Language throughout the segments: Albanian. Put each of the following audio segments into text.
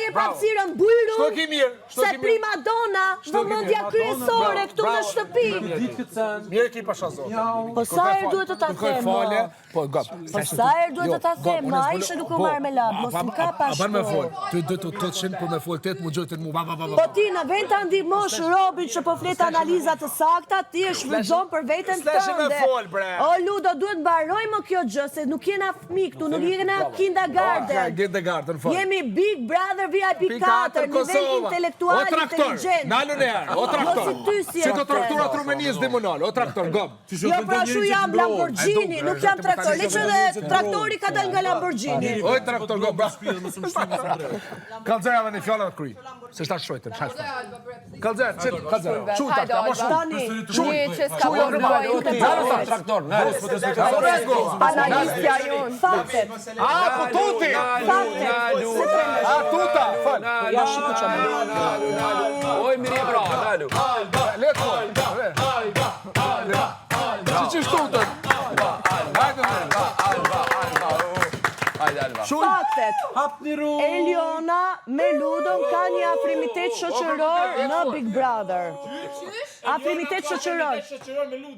je hapësirën bujrum, se prima donna, vëmendja kryesore këtu në shtëpi. Mirë ki pasha zotë. Po sa herë duhet të ta them? Po sa herë duhet të ta them? Ma ishe nuk u marrë me labë, mos më ka pa shkoj. A ban me fol, ty do të qenë po me fol tet mu gjojtën mu. Po ti në vend ta ndihmosh Robin që po flet analiza të sakta, ti e shfrytëzon për veten tënde. O Ludo, duhet mbaroj më kjo gjë, se nuk jena fëmijë këtu, nuk jena kindergarten. Jemi Big Brother VIP 4, nivel intelektual inteligent. Nalën e herë, o traktor. Si të trakturat Rumenisë demonal, o traktor, gom. Jo, pra shu jam Lamborghini, nuk jam traktor. Le që dhe traktori ka dal nga Lamborghini. O traktor, gom, bra. Kalzera dhe një fjallë dhe kry. Se shta shojtën, Kalzer, quta, ka mo Analistja jonë. Faktet. Po tuti. Tuta. Ja shiku që më. Oj, mirë bra, nalu. Që shtutën? Faktet. Eliona me Ludon ka një afrimitet shoqëror në Big Brother. Afrimitet shoqëror.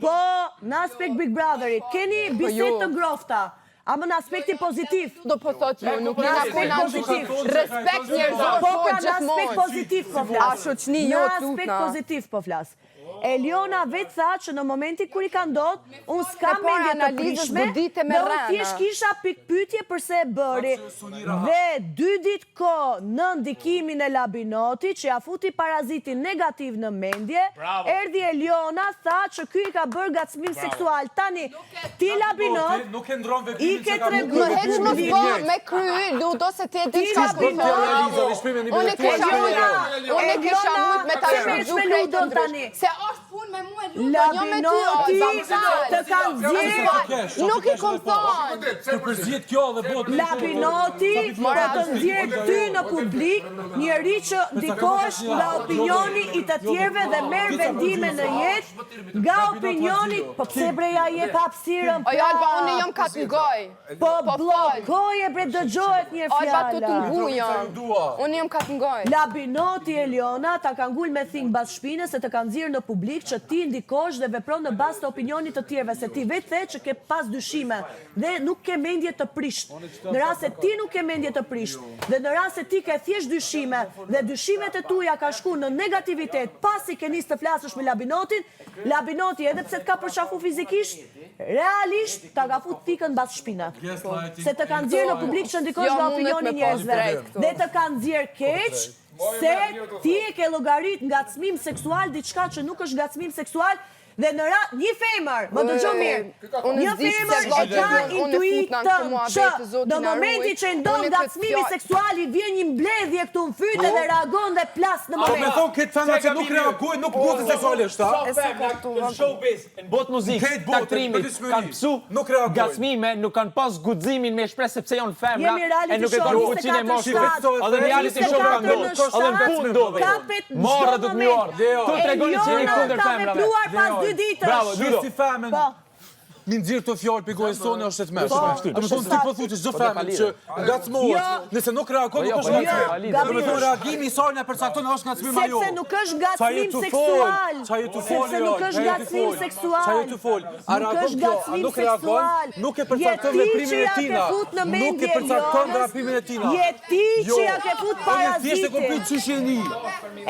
Po, në aspekt Big Brotherit. Keni biset të ngrofta. Amë në aspektin pozitiv. Do po thot ju, nuk në aspekt pozitiv. Respekt njerëzor, po në aspekt pozitiv po flas. A shoqni jo tutna. Në aspekt pozitiv po flas. Eliona vetë tha që në momentin kur i ka ndodhur, unë s'kam mendje të prishme, dhe unë thjesht kisha pikpyetje përse e bëri. Dhe 2 ditë kohë në ndikimin e Labinoti, që ja futi parazitin negativ në mendje, erdhi Eliona, tha që ky i ka bërë gacmim seksual. Tani, ti Labinot, i ke tregu më heq më po me kry, Ludo se ti e di çka shkruaj. Unë e kisha mujt me ta shkruaj krejtën tani. Është punë me mua e Ludo, jo me ty. Të kanë zgjedhur. Nuk i kom thonë. Të përzjet kjo dhe botë. Labinoti po të nxjerrë ty në publik, njeri që ndikohesh nga opinioni i të tjerëve dhe merr vendime në jetë nga opinioni. Po pse bre ja jep hapësirën? O Alba, unë jam kat ngoj. Po bllokoje bre, dëgjohet një fjala. Alba të ngujëm. Unë jam kat ngoj. Labinoti Eliona ta ka ngul me thing bas shpinës se të ka nxjerrë në publik që ti ndikosh dhe vepron në bazë të opinionit të tjerëve, se ti vetë the që ke pas dyshime dhe nuk ke mendje të prisht. Në rast se ti nuk ke mendje të prisht dhe në rast se ti ke thjesht dyshime dhe dyshimet e tuaja ka shku në negativitet pasi ke nis të flasësh me Labinotin, Labinoti edhe pse të ka përqafu fizikisht, realisht ta ka fut fikën mbas shpinë. Se të kanë nxjerrë në publik që ndikosh nga opinioni njerëzve dhe të kanë nxjerrë keq se ti e ke llogarit ngacmim seksual diçka që nuk është ngacmim seksual. Dhe në një femër, më dëgjoj mirë, një femër e ka intuitën që në momenti që ndon ngacmimi seksual i vjen një mbledhje këtu në fytë dhe reagon dhe plas në moment. Me thonë këtë femra që nuk reagojnë, nuk bëhet seksualisht, a? Në showbiz, në botë muzikë, teatrimit, kanë pësu ngacmime, nuk kanë pas guximin me shpresë sepse janë femra e nuk e kanë fuqinë e moshës. Edhe reality show kanë ndodhur, edhe në punë ndodhin. Morë do të mjuar. Tu tregoni që jeni kundër femrave. Bravo, Ludo. Si femen, mi nxirë të fjallë për gojë sone është e të meshë. Do më thonë ti po thu që çdo femen që ngacmohet, nëse nuk reagon, nuk është ngacmim. Do më thonë reagimi i sarën e përcakton është ngacmim ajo. Sepse nuk është ngacmim seksual. Sepse nuk është ngacmim seksual. Çfarë tu fol? A reagon kjo? A nuk reagon? Nuk e përcakton veprimin e tina. Nuk e përcakton veprimin e tina. Je ti që ja ke fut parazitin. Thjesht e komplet çysheni.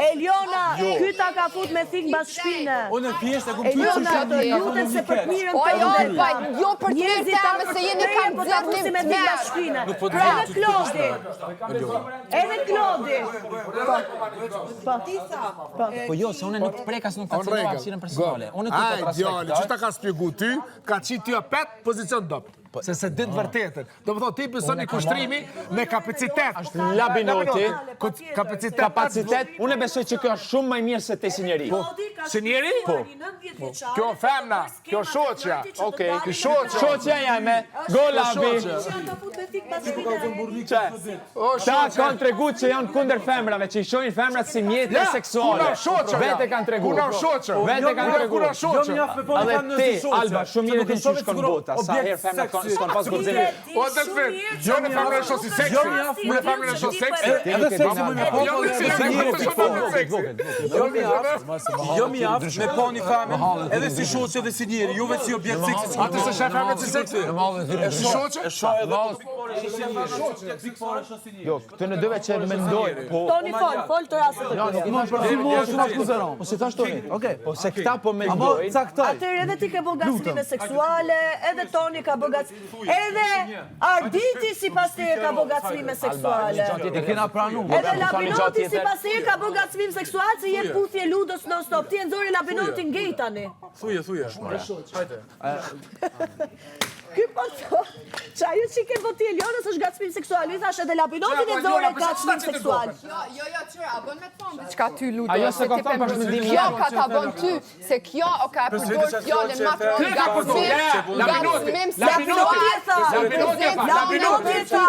Eliona, ky ta ka fut me thik mbas shpinë. Unë thjesht e komplet Eliona, do lutem se për të mirën tënde. Jo për të mirë teme se jeni kanë zërnim të mërë. Edhe Klodi. Po jo, se une nuk të prekas nuk të cilë hapësirën personale. Une të të respektoj. Që ta ka spjegu ty, ka qitë ty a 5 pozicion dopë. Se se ditë vërtetën. Do më thonë, ti pësoni kushtrimi me kapacitet. Është Labinoti. Kapacitet. Unë besoj që kjo është shumë më mirë se te si njeri. Si njeri? Po. Kjo femna, kjo shoqja. Okej. Shoqja jame. Go Labi. Ta kanë tregu që janë kunder femrave, që i shojnë femrat si mjete seksuale. Vete kanë tregu. Vete kanë tregu. Edhe ti, Alba, shumë mirë ti që shkon bota. Sa herë femrat s'kan pas guxim. O të fit, jo në familjen e shoqërisë seksi. Unë familjen e shoqërisë seksi. Edhe seksi më me Jo mi aftë me pa një famën edhe si shoqe dhe si njeri, jo vetë si objekt seksi. Atë se shef familjen si seksi. Si shoqe? Jo, këtë në dyve që mendoj, po... Toni fol të rastet të tjera. Po se thash Toni, po se këta po mendoj... Atëherë edhe ti ke bërë gacmime seksuale, edhe Toni ka bërë gacmime, edhe Arditi si pas teje ka bërë gacmime seksuale. Edhe Labinoti si pas teje ka bërë gacmime seksuale, se je puthje ludos non stop. Ti e nëzori Labinoti ngej tani. Thuje. Hajde. Ky po thot, që ajo që ke voti Elionës është gacmim seksual, i thash edhe Labinotin e zore gacmim seksual. Jo, qëra, a bën me të thonë, diçka ty ludo. Ajo se ka thonë për shmendimin Kjo ka ta bën ty, se kjo o ka përdor fjallën ma të rëndë gacmim seksual. Labinoti e tha.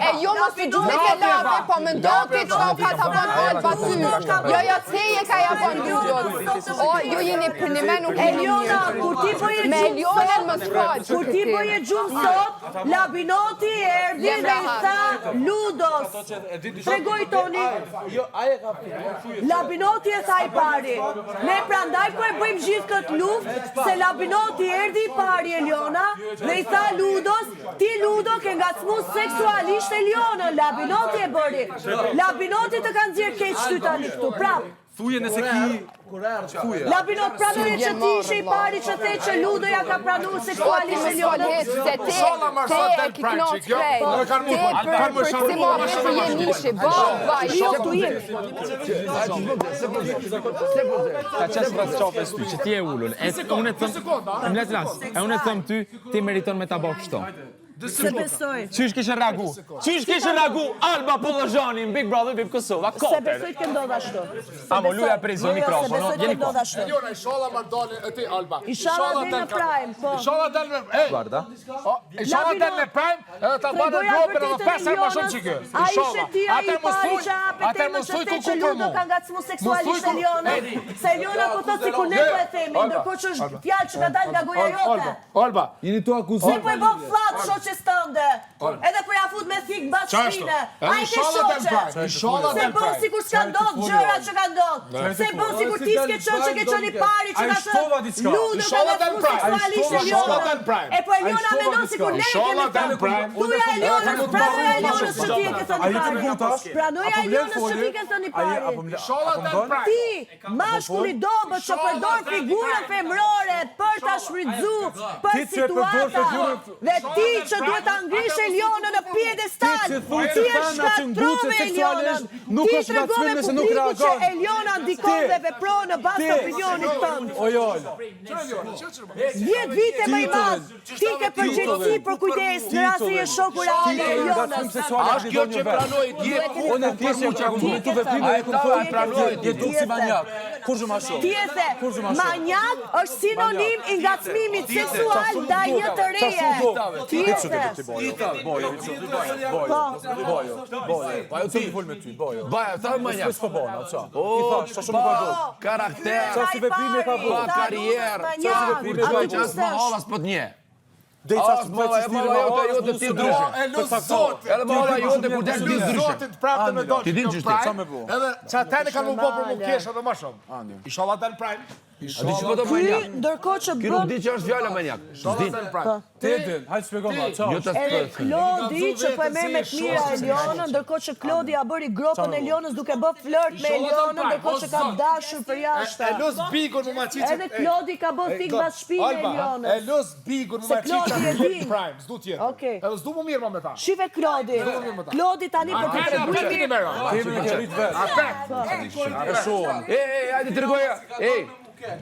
E jo mos të gjume ke lave, po më ndoti që o ka ta bën Alba ty. Jo, ceje ka ja bën ludot. O, ju jeni për një menu Eliona, kur ti po je gjumë po je gjumë sot, Labinoti erdi dhe i tha ludos. Tregoj Toni. Labinoti e tha i pari. Ne prandaj po e bëjmë gjithë këtë luft, se Labinoti erdi i pari Eliona dhe i tha ludos, ti ludo ke ngacmu seksualisht Eliona. Labinoti e bëri. Labinoti të kanë zirë keq ty tani këtu, prap. Thuje nëse ki... Labinot pranuje që ti ishe i pari që the që Ludo ja ka pranu seksualisht Elionën. Se te e ki knotë krej. Te për si more që je nishi, Jo, tu je. Ta qesë vras qafes ty, që ti e ullun. Unë e thëm ty, ti meriton me ta bëhë kështo. Se besoj. Qysh kishe reagu? Qysh kishe reagu Alba Pollozhani në Big Brother VIP Kosova? Se besoj të ndodh ashtu. Amo, luja prizo mikrofono. Se besoj të ndodh ashtu. Eliona, inshallah më dalë e ti Alba. Inshallah dhe në prime, po. Inshallah dalë me... Guarda. Inshallah dalë me prime, edhe ta bane grupin edhe 5 herë më shumë që kjo. A ishe ti a i pari që apë temën që te që Ludo ka ngacmu seksualisht Elionën. Se Eliona po thot si kur ne po e themi, ndërko që është fjallë që ka dalë nga goja jote. Alba, jeni tu akuzim. Se po e bëm flatë shoqes tënde. Edhe po ja fut me thik bas shpine. A i ke shoqe. Se bën si kur s'ka ndodhë gjëra që ka ndodhë. Se bën si kur ti s'ke qënë që ke qënë i pari që ka thënë Ludo ka ngacmu seksualisht Elionën. E po Eliona menon si kur ne e kemi thënë. Tuja Elionës, pranoja Elionës që ti e ke thënë i pari. Pranoja Elionës që ti ke thënë i pari. Ti, mashkulli dobët që përdor figurën femrore për ta shfrytzu për situata dhe ti që duhet ta ngrish Elionën në piedestal. Ti e shkatrove Elionën. Ti tregove publikut që Eliona ndikon dhe vepron në bazë të opinionit tënd. 10 vite më i madh. Ti ke përgjegjësi për kujdes në rast se je shoku real i Elionës. është kjo që pranoj djetë. Unë e thjesht që ka komentuar veprimin e kontrollit pranoj je duk si manjak. Kur zë ma shumë. Ti e the, manjak është sinonim i ngacmimit seksual ndaj një të reje. Ti e the. Bajo të më fol me ty, bajo. Bajo, ta manjak. S'po bona, ça. I thash, sa shumë ka bërë. Karakter, Qa si veprime ka bërë. karrierë, që është më hallas për një. Dhe i thash të bëjtë Edhe molla jote ti ndryshe. E lusë zotit. Edhe molla jote kur del ti ndryshe. Zotit prapë të me doqë. Ti din që shti. Qa me bo? Edhe që atene kanë më bo për më keshë edhe më shumë. Inshallah dalë prime. A di që po të Ky manjak? ndërkohë që Ki nuk bën di që është fjalla manjak. S'din. Ti e din, hajtë shpjegon ma, qa? Jo të edhe të Klodi që po e merr me të mira Elionën, ndërkohë që Klodi ja bëri gropën Elionës duke bë flirt me Elionën, ndërkohë që ka dashur për jashtë. E lus bigun më maqiqe. Edhe Klodi ka bë thik bas shpinën e E Elionës. lus bigun më Se Klodi e maqiqe. din. Prime, s'du tjetë. Okej. Edhe s'du më mirë më me ta. Shive Klodi. Klodi tani për të treguar Apetini me ra. Temi në ke rritë vetë. E shumë. hajde të rgoja.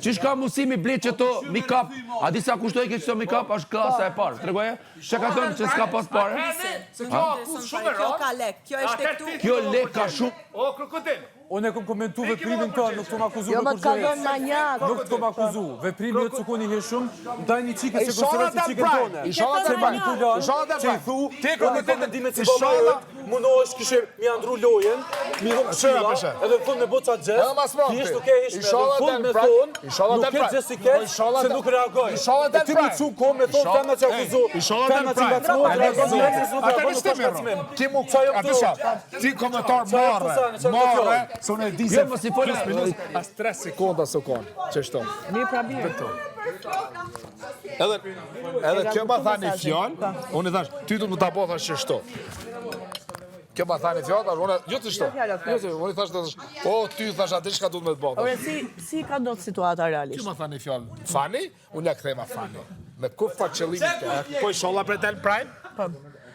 Qish ka musimi blet që to make-up? A di sa kushtoj ke qëto make-up? Është klasa e parë. Të rgoja? Që ka thonë që s'ka pas pare? Se kjo akuz shumë e ra. Ka lek, kjo është tek tu. Kjo lek ka shumë. O, krokodil. Unë e kom komentu veprimin të, nuk të më akuzu Jo me më të ka dhënë manjak. Nuk të më akuzu. Veprimi e cukoni he shumë, ndaj një qike se konsideroj si qike tone. Inshallah Se dalë ma prime. këtu lanë, Inshallah dalë që i prime. thu, Ti unë krokodil. kom mendimet si baba jot, mundohesh kishe mi andru lojen, Mirë, edhe në fund me boca gjest, thjesht nuk e ishme, edhe në fund me thonë, nuk e gjest i keq, se nuk reagoj. E ti mu cu ko me thonë femna që akuzu, femna që ngacmohet, reagoj, Ti mu ti komentar marre, se unë e di se as 3 sekonda së konë, që shto. Mirë pra mirë. Edhe kjo ma tha një fjallë, unë i thash, ty du më ta po thash që shto. Kjo ma tha një fjallë, unë jo të shto. Unë i thash të thash, o, ty thash atë shka du të me të bëtë. Ore, si ka ndodhë situata realisht? Kjo ma tha një fjallë, Fani, unë ja këthema Fani. Me kur fa qëllimit të, po i sholla për tel Prime?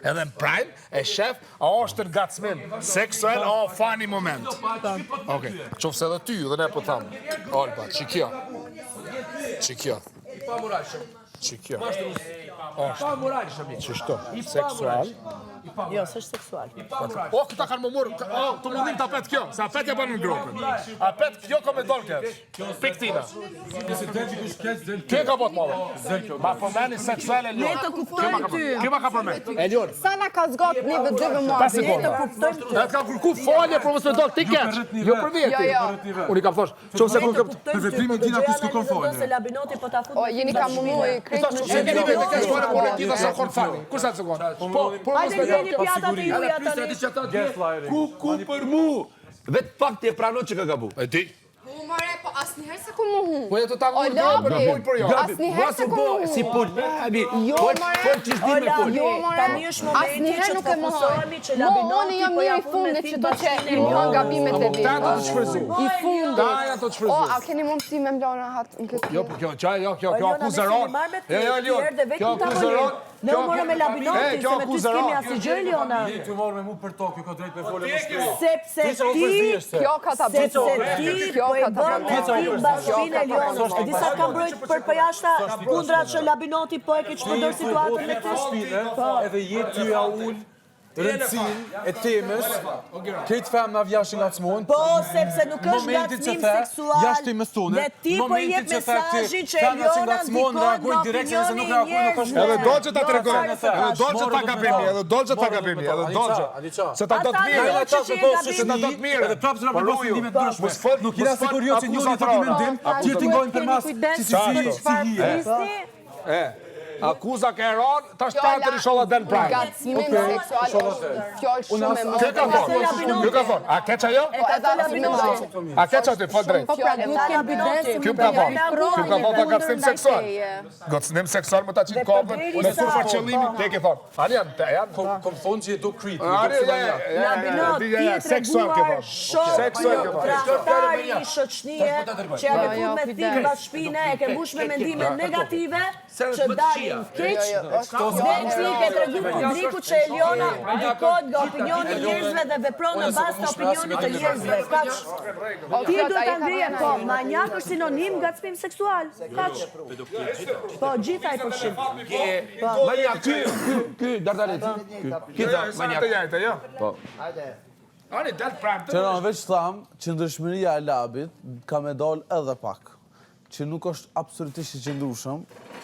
Edhe në Prime, e shef, a është në gacmin, seksual, a Fani moment. Okej, qofë se dhe ty, dhe ne po thamë, Olba, që kjo? Që kjo? Që kjo? Që shto? Seksual? Jo, së është seksual. O, këta kanë më murë, të mundim të apet kjo, se apet ja banë në grupën. Apet kjo ka me dollë keq, piktina. Kjo ka botë mëllë. Ma përmeni seksual e Ne ljonë. të kuptojmë ty. Kjo ma ka përmeni. E ljonë. Sa na ka zgatë një vëdëve Ta marrë. sekonda. E të kam kërku falje për mësë me dollë ti keq. Jo për vjeti. Unë i kam thosh, qovë se kur kam... Për veprimin tina kus kërkon falje. Se Labinoti po ta fut. O, jeni ka mënu i krejt në Se keni vetë të shkone për në tita sa konë fani. Kur sa të sekundë? Po, Hajde jeni pjatat e juja tani. Ku për mu? Vetë pak ti e pranon që ka gabu. E di. More, po asnjëherë se ku më hu. Po e të ta mund Labi, për pull për jo. asnjëherë se ku më hu. Si pull, Labi. Jo, more. Po që s'di me pull. Jo, more. Tani është momenti Asnjëherë që nuk të e më fokusohemi që Unë Labinoti jam po një ja i fut me fundit që do që bashkinë i e më Lionës. gabimet e Ta vetë. të shfryzu. I fundit. Ta ja të O, shfryzu. a keni mundësi me mblona hat në këtë? Jo, po kjo, qaj, jo, kjo Lionës, akuzeron. me marrë me Jo, jo, Lion, tjerë dhe vetë kjo në tavolin. akuzeron. Ne u morëm me Labinoti, kjo se me ty akuzeron. s'kemi asnjë gjë, Liona. Ti marrë me mu për tokë, ka drejt me folë më shkri. Sepse ti Kjo ka ta Sepse bëjë. ti Kjo po e ka ta bën me bëjë. ti bashkinë e Lionës. Disa ka mbrojt për përjashta kundra që Labinoti po e ke çmendor situatën me ty. Edhe jetë ty ja ullë rëndësin e temës, këtë femna vjashin nga cmonë, Po, sepse nuk është gacmim seksual. jashtë i mësone, Dhe ti po jep mesazhin që femna që nga Eliona cmonë reagojnë direkt se nëse nuk reagojnë nuk është Edhe dolçe ta tregoj. Edhe Edhe dolçe ta gabimi, edhe dolçe ta gabimi, edhe dolçe. Se ta do të mirë. Ata Se ta do të mirë. Edhe prapë zëra për Ruju. mendimet ndryshme. Mos fol, Nuk jena sikur jo që njëri të mendim, ti të ngojnë për mas si Akuza ka eron, tash teatri inshallah del prime. Gacmim seksual është fjalë shumë e Kë ka madhe. thonë? Kë ka thonë? A keç ajo? Po edhe Labinoti. A keç aty fol drejt? Po pra, nuk kemi bides. Kë ka thonë? Kë ka thonë gacmim seksual? Gacmim seksual më ta çit kopën, me kur fa qëllimi te ke thonë. Ani janë. Kom thonë që je do creepy. Labinoti ti e seksual ke treguar thonë. shok, Seksual ke thonë. trahtari i shoqënie që ja ke fut me ti pas shpine, e ke mbush me mendime negative që dalin keq. Dhe ti ke tregu publikut që Eliona ndikohet nga opinioni i njerëzve dhe vepron në bazë të opinionit të njerëzve. Kaq. Ti duhet ta ngrihen po, manjak është sinonim gacmim seksual. Kaq. Po, gjithaj përfshin. Maniak, ky, Dardalet, ky maniak. Të jajtë, jo? Po. Ani del prime. Qëra veç tham që ndryshmëria e Labit ka me dal edhe pak, që nuk është absolutisht i qëndrueshëm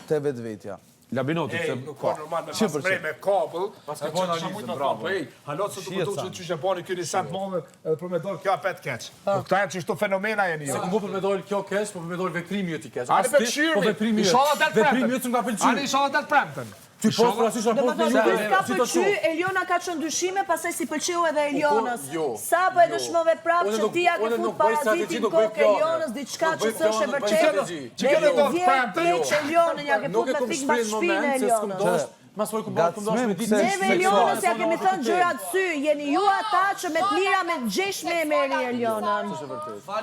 te vetvetja. Labinoti, se Nuk ka normal me pas mrej me kabull. Pas ka bënë analizën, bravo. Halo se të kuptoj që çështë bani ky nisant mëllë edhe për me dal kjo apet keq. Po këta janë çështë fenomena jeni Se ju. ku për me dojnë kjo kesh, po për me dojnë veprimi jëti kesh. Ani për Po veprimi jëtë. Inshallah del premten. Veprimi jëtë nga Ani pëlqy. inshallah del premten. Ty po për asysh raport me Domethënë juve. nuk ka Si të pëlqy, shumë. Eliona ka qenë ndryshime, pastaj si pëlqeu edhe Elionës. jo. Sa po e dëshmove prapë Unë që nuk- ti ja ke unë fut nuk bëj strategji, parazitin nuk bëj kokë plane. Elionës, diçka Nuk që bëj s'është e plane, nuk bëj vërtetë. strategji. Që kemi do të Vjen premten, keq jo. që Elionën ja ke Nuk fut e me kom pikë shprin bas shpinën e moment se s'kom Elionës. dosh. Mas po e kom dosh me ditë. Neve Elionës ja kemi thënë gjërat sy, jeni ju ata që me të mira me gjesh me e merri Elionën.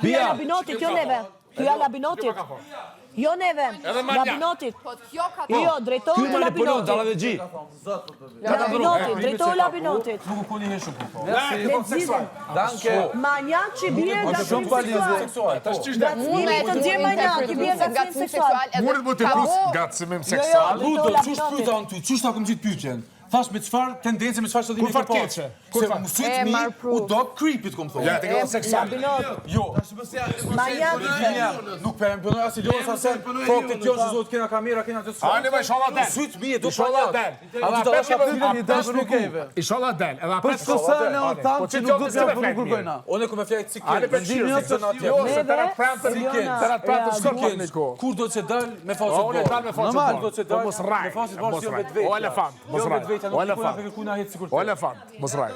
Ty ja Labinotit, jo neve. Ty ja Labinotit. Jo neve, Labinotit. Po kjo ka ta. Jo, drejtohu ky të manipulon Labinotit. dallavexhi. Labinotit, drejtohu Labinotit. Nuk u koni një shumë po. Lexizën. Danke. Manjak që bie gacmim seksual. Gacmimi të ndjer manjak, i bie gacmim seksual. Muret më të plus gacmimim seksual. Budo, çush pyeta on ty? Çush ta kom gjithë pyetjen? Thash me çfarë tendencë, me çfarë qëllimi ke pas. Se mësuit mi u do creepy kom thonë. Ja, ti ke seksual. Jo. Ma janë Nuk për më punoj as i lojës as fakti që është zot kena kamera, kena të Ani me inshallah dal. Mësuit mi do Inshallah dal. A do të shapë një dash nuk keve. Inshallah dal. Edhe Po çfarë sa ne on tham që nuk do të punë kërkojna. Unë ku më flet si Ani për shirë, se tërat pranë kur do të dal me fazë. Unë dal me fazë. Normal do të dal. Mos raj. Me fazë bashkë jo vetë. O elefant, mos raj. O elefant. O elefant, mos raj.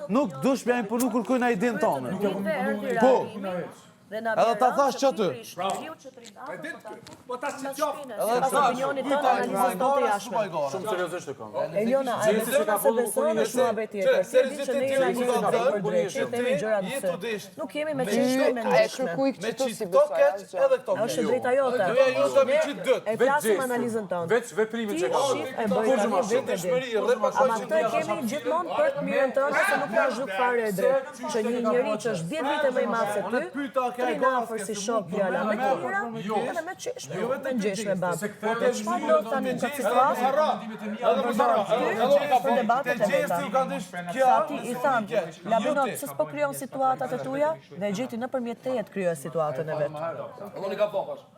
Nuk dush me imponu kërkojna idenë tonë. Po. Edhe ta thash që ty. Pas opinionit tonë, analizën tonë të jashme. Shumë seriozisht e kam. Eliona, a e besona se beson është mua betjetër. Se di që ne jemi një për drejtë, themi gjëra të se. Nuk kemi me çështje me E kërkuj këtu si besoj. Edhe këto. Është drejta jote. E flasim analizën tonë. Veç veprimet që Ti shif e bëj tani vetë. Ama këtë e kemi gjithmonë për të mirën tënde, se nuk ka zhuk fare e drejtë. Që një njeri që është 10 vite më i madh se ty, tri afër si shok fjala me tjera, edhe me qeshme, me ngjeshme babë. Dhe çfarë do tani në këtë situatë? Për debatet e veta. Sa ti i thanë, Labinot, se s'po kryon situatat e tuja, dhe gjeti nëpërmjet teje të kryo situatën e vetë.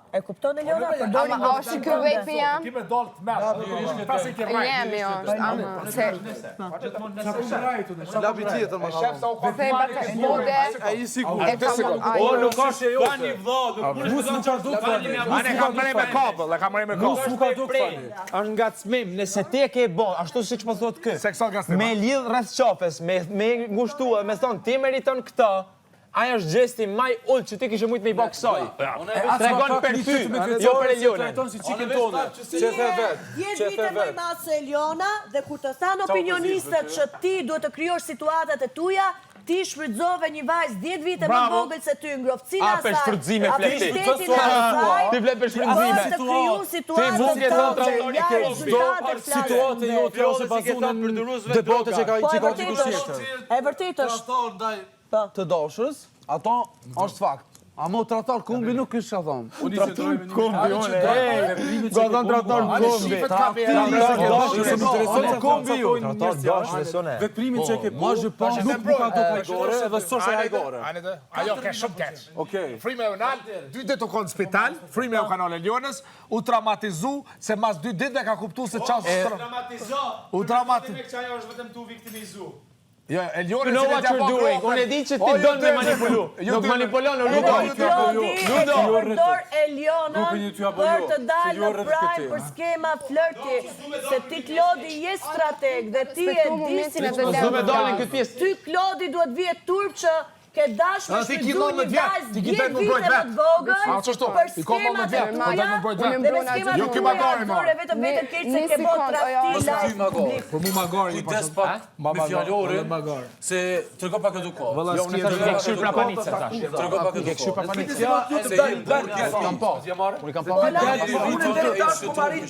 E kupton Eliona? Përdori A është ky vepi jam? Ti me dal të merr. Pasi ke raj. Jemi është. Se Labi tjetër më Shef sa u se bata mude. ai sigurt. E kam O nuk ka se jo. Tani vllë, nuk ka duk tani. Ani kam marrë me kabel, e kam marrë me kabel. Nuk ka duk tani. Është ngacmim, nëse ti e ke bën, ashtu siç po thot kë. Seksual gaztim. Me lidh rreth qafes, me ngushtuar, me thon ti meriton këtë. Ai është gjesti më i ulët që ti kishe mujt me i bë kësaj. Tregon për ty, jo për Elionën. Ton si çikën tonë. Çe the vet. 10 vite më i madh se Eliona dhe kur të thanë opinionistët që ti duhet të krijosh situatat e tuja, ti shfrytëzove një vajzë 10 vite më vogël se ty, ngroftësinë A, për shfrytëzime fleti. Ti vlen për shfrytëzime. shfrytëzime. Të kriju situatën mundje tonë, të ja rezultatet Situatë jote ose bazuar në debate që ka që tjetër. E vërtet është. Të dashës, ato është fakt. A mo tratar kumbi nuk është ka thonë. Trator kombi, unë. Gazon trator kombi. Kombi ju. Veprimin që ke bërë, nuk më ka duk hajgore edhe s'është hajgore. Ajo ka shumë keq. Okej. Frime u nal, 2 ditë u konë në spital, frime u kanal Elionës, u traumatizu, se mas 2 ditë ka kuptu se qasë u traumatizu. Jo, Elionës You know what you're doing. Unë e di që ti don me manipulu. Nuk manipulon, Ludo. Klodi e përdor Elionën për të dalë në prime për skema flirti. Se ti Klodi je strateg dhe ti e di si Do me dalin këtë pjesë. Ty Klodi duhet vije turp që ke dash me shfrytzu një vajzë 10 vite më të vogël për skemat e tuja dhe me skemat e tuja vetëm vetëm keq se ke bot tradhti live publik. Për mu magari, Kujdes pak me fjalorin se trego pak edukat. Jo, unë thash ke kshir pra panicën tash. Trego pak edukat. Kshir pra panicën. Kam pas. Unë kam pas.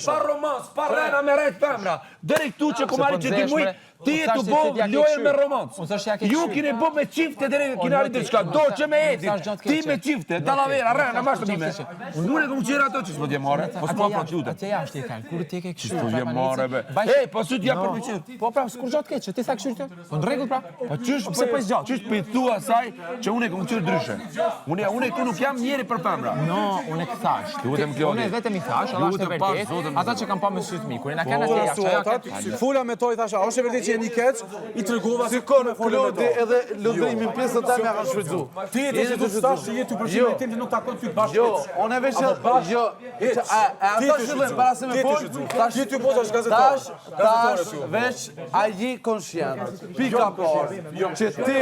Pa romans, pa rena me rejt femra. Deri këtu që kumarit që ti muj, ti e të bo lojën me romans. Ju kine bo me qifte deri kine arrit të shka, do që me edit, ti me qifte, talavera, rena, bashkë të mime. Unë e kom qira ato që s'po t'je more, po s'po aprat lutet. Atje jashtë e kanë, kur ti e ke kshir. S'po t'je more, be. E, po s'u t'ja përpëqit. Po pra, s'kur gjatë keq, që ti tha kshir të? Po në rregull pra. Po qysh për i thua saj që unë e kom qirë dryshe. Unë e ku nuk jam njeri për femra. No, unë e këthash. Unë e vetëm i thash, Allah është e vërtet. Ata që kam pa me sytë mi, kur i na kanë atje jashtë. Fula me to i thasha, është e vërtet që jeni keq, i tregova Si konë Klodi edhe lundrimin pjesën ta me ka shfrytzu. Ti e të që thash që jetu përshimin tim që nuk takon ty bashkë. Jo, unë e vesh jo. Ata shëllën para se me fol. Ti ty pozash gazetar. Tash veç ai konshient. Pika parë. Që ti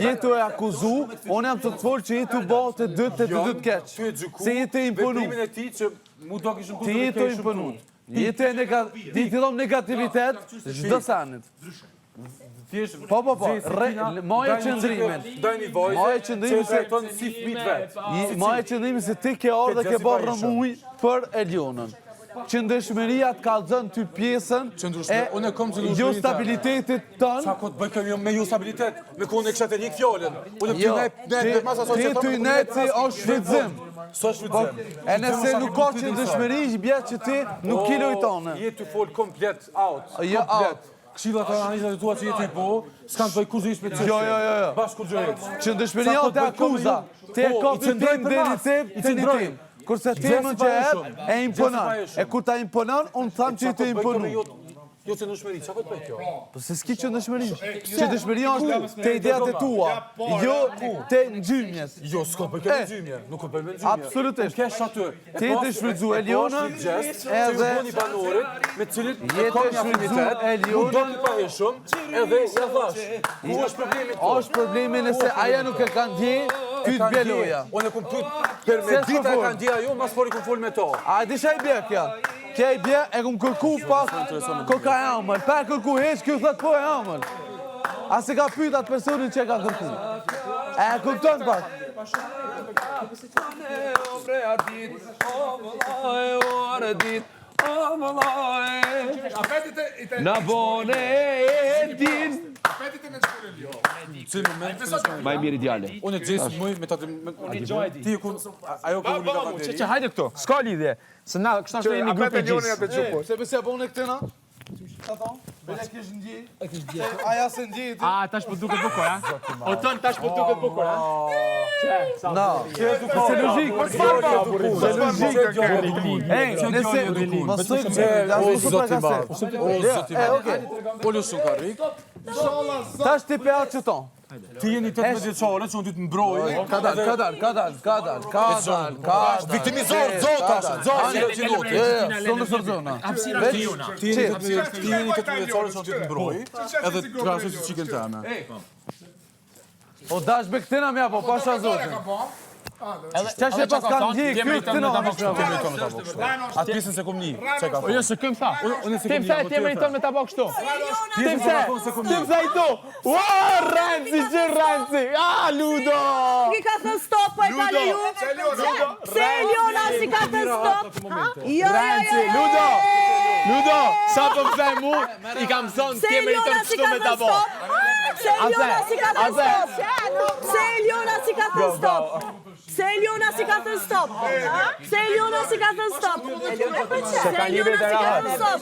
jetu e akuzu, unë jam të folë që jetu bo të dytë keq. Se jetu e imponu. Veprimin e ti që mu do kishëm Ti jetu e imponu. Jetu e fillon negativitet çdo sanit. Po, moje qëndrimin. Dajni vojze, Moje qëndrimin se ton si fëmit vet. Moje qëndrimin se ti ke orë dhe ke bërë rëmuj për Elionën. qëndrueshmëria të kallëzon ty pjesën e jo stabilitetit tënë. Sa kot bëj këmi me ju stabilitet, me ku unë e kisha të rikë fjallën. Jo, ti ty neci është shfrytëzim. E nëse nuk ka qëndrueshmëri, bje që ti nuk ki lojtone. Je të folë komplet out. Jo, out. Këshillat e analizat e tua që jetë i po, s'kan të bëj kuzi ishme të Jo. bashkë kur gjëhet. Qëndrueshmëria të akuza. Ti e ka fitim deri ti tim. Kurse ti më që e imponon. E kur ta imponon, unë tham që i të imponu. Jo që nëshmëri, që këtë për kjo? Po se s'ki që nëshmëri. Që nëshmëria është të ideat e tua, jo të nxymjes. Jo, s'ka për kjo nxymje, nuk ka për me nxymje. Absolutisht. Kesh aty. Ti të shfrytzu Elionën, edhe një banorit, me cilit je të shfrytzu Elionën, do të pahë shumë, edhe ja thash. Ku është problemi këtu? është problemi nëse aja nuk e kanë dje, ty të bjeloja. Unë e kum pyet për me dita e kanë dje ajo, mas fori kum fol me to. A disha i bje kja? Kja i bje e kum kërku pas koka e amëll. Per kërku heq, kjo thët po e amëll. A se ka pyet atë personin që e ka kërku. E kupton pak. Në bone e din. Ma i mirë ideale. Unë e gjesë mëj me të ti ku ajo ku unë ka vënderi. Që hajde këto, s'ka lidhje. Se na, kështë ashtë një grup e gjisë. Se pëse bone këtina? Bele kish ndje? Aja se ndje ti? A, tash po duket bukur, a? O tonë, tash po duket bukur, a? No, se logik. Se logik. Nëse, mësoj që O zoti ma. Polo shumë ka rik. tash ti pe atë që ton. Ti jeni 18 vjeçare, që unë ty të mbroj. Kadal. Viktimizor, zotash, Sonë në sërzona. Ti jeni 18 vjeçare, që unë ty të mbroj. Edhe të krasoj si qikën teme. O dash be këtina mja, po pasha zotin. Qash e pas kanë ndjek, kjo këtina Atë pjesën se kom një, që ka Jo, se këm tha. Tim tha e ti meriton me ta bo kështu. Tim tha i to. Ua, Ranci, që Ranci. Ludo. Ki ka thënë stop, po e ka leju. Se Eliona si ka thënë stop. Ranci, Ludo, sa po më thaj mu, i kam thonë ti meriton kështu me ta bo. Se Eliona si ka thënë stop. Se Eliona si ka thënë stop. Se Eliona si ka thënë stop. Se Eliona si ka thënë stop. Se Eliona si ka thënë stop.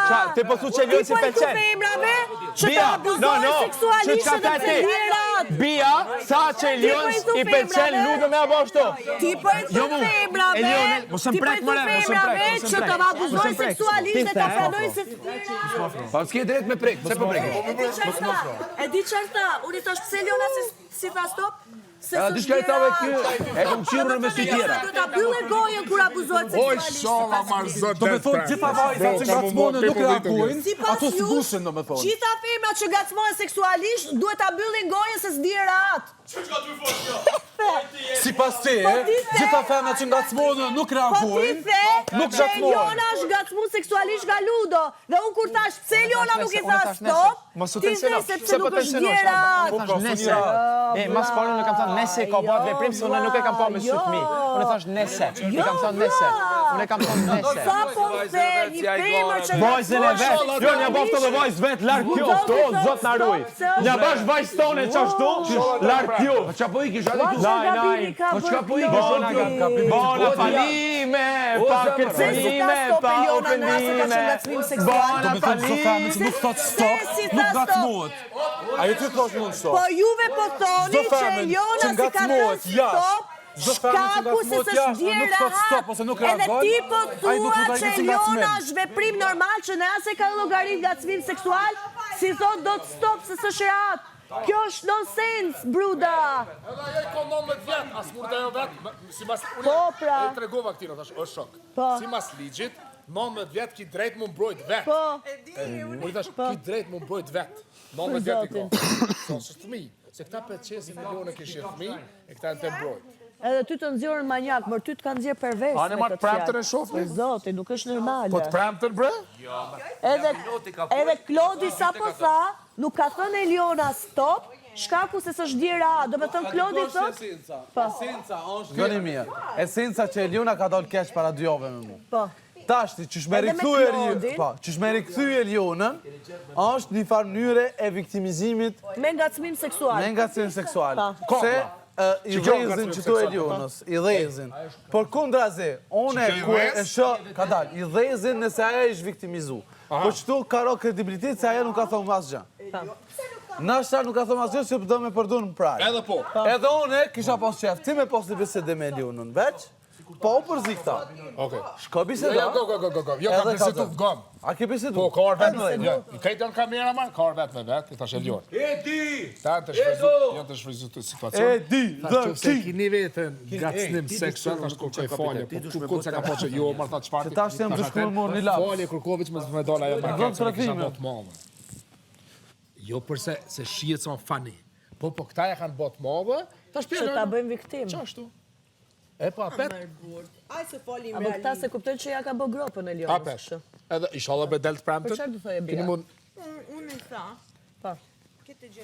Qa, ti po thu që Eliona si pëlqen. Ti po i femrave që të abuzojnë seksualisht dhe të lirat. Bia, sa që Eliona i pëlqen Ludo me abo shto. Ti po i thu femrave që të abuzojnë seksualisht dhe të pranojnë se... Pa s'ke drejt me prek, se po prek. E di qërta, unë i thash pëse Eliona si tha stop? Dishka i tave kjo, e kom qirur me sy tjera. Do ta byllë gojën kur abuzojnë seksualisht. Shola marzot. Do me thonë gjitha vajza që ngacmojnë nuk reagojnë, ato s'gushen do me thonë. Gjitha femrat që ngacmojnë seksualisht duhet ta byllin gojën se s'dire atë. Si pas te, gjitha femrat që ngacmojnë nuk reagojnë, nuk Se ngacmojnë. Eliona është ngacmu seksualisht nga Ludo. Dhe unë kur thash pse Eliona nuk i tha stop, ti dhe sepse nuk është djera atë. Mas parën e kam thënë nese ka bërë veprim, se unë nuk e kam pa me sy fëmi. Unë e thash nese, i kam thënë nese. Unë e kam thënë nese. Sa po the një femër që Vajzën e vetë, jo një baftë dhe vajzë vetë, larkë kjo, zot në ruj. Një bash vajzë tone qashtu, larkë kjo. Qa po i kish, ade ku? Po qka po i kish? Bona falime, pa kërcenime, pa opinime. Bona falime. Nuk thot stop, nuk ngacmohet. Ajo ty thosh mund stop. Po juve po thoni që Eliona si ka thënë stop, shkaku se s'është djera atë, edhe ti po thua që Eliona është veprim normal që në ase ka llogarit ngacmim seksual, si thot do të stop se s'është rahat. Kjo është nonsens, bruda. Edhe ajo i ka 19 vjet, as mund ajo vet, sipas Po, pra. unë tregova këtij, thash, është shok. Po. Sipas ligjit, 19 vjet ki drejt më mbrojt vet. Po, Unë thash, ki drejt më mbrojt vet. 19 vjet i ka. Është fëmijë, se këta 500 milionë kishin fëmijë, e këta janë të mbrojt. edhe ty të nxjerrën manjak, por ty të kanë nxjerr pervers. A ne marr premtën e shofni? Për zotin, nuk është normale. Po të premtën bre? Edhe Klodi sa po tha, nuk ka thënë Eliona stop, Shkaku se s'është djera, do me thënë Klodi thot? Esenca është gjoni mirë. Esenca që Eliona ka dalë keq para 2 javë me mu. Po. Tashti, që shme rikthy Elionën, është një farë mënyre e viktimizimit me ngacmim seksual. Me ngacmim seksual. Se i dhezin që tu Elionës, i dhezin. Por kundra ze, one ku e shë, ka dalë, i dhezin nëse aja ishë viktimizu. Po që tu ka ro kredibilitet se aja nuk ka thonë mas gjë. Nashta nuk ka thonë mas gjë, që do me përdu në prajë. Edhe po. Edhe one kisha pas qef, ti me pas një bisede me Elionën, veç? Po u përzi këta. Shko biseda. Jo, ka bisedu vgom. A ke bisedu? Po, ka orë vetë me vetë. I kejtë janë kamera, man, ka orë vetë me vetë, i tash e ljonë. Ta janë të shfrizu të situacion. Se kini vetën gacnim seksual, tash kur qaj falje, po ku se ka po që jo, marrë ta qfarti. Që tash të jemë të shkullë morë një lapë. Falje, Kurkovic me dola jo marrë se kisha botë madhe. Jo përse se shijet sa fani. Po, këta ja kanë botë madhe, tash pjellë. Që ta bëjmë viktim. Qashtu? E pa, apet. Aj se folim Abo këta se kuptojnë që ja ka bë gropën e Lionës. Apet. Edhe ishallah be deltë premtën. Për çfarë do thoje Bia? Unë e tha. Po. Këtë gjë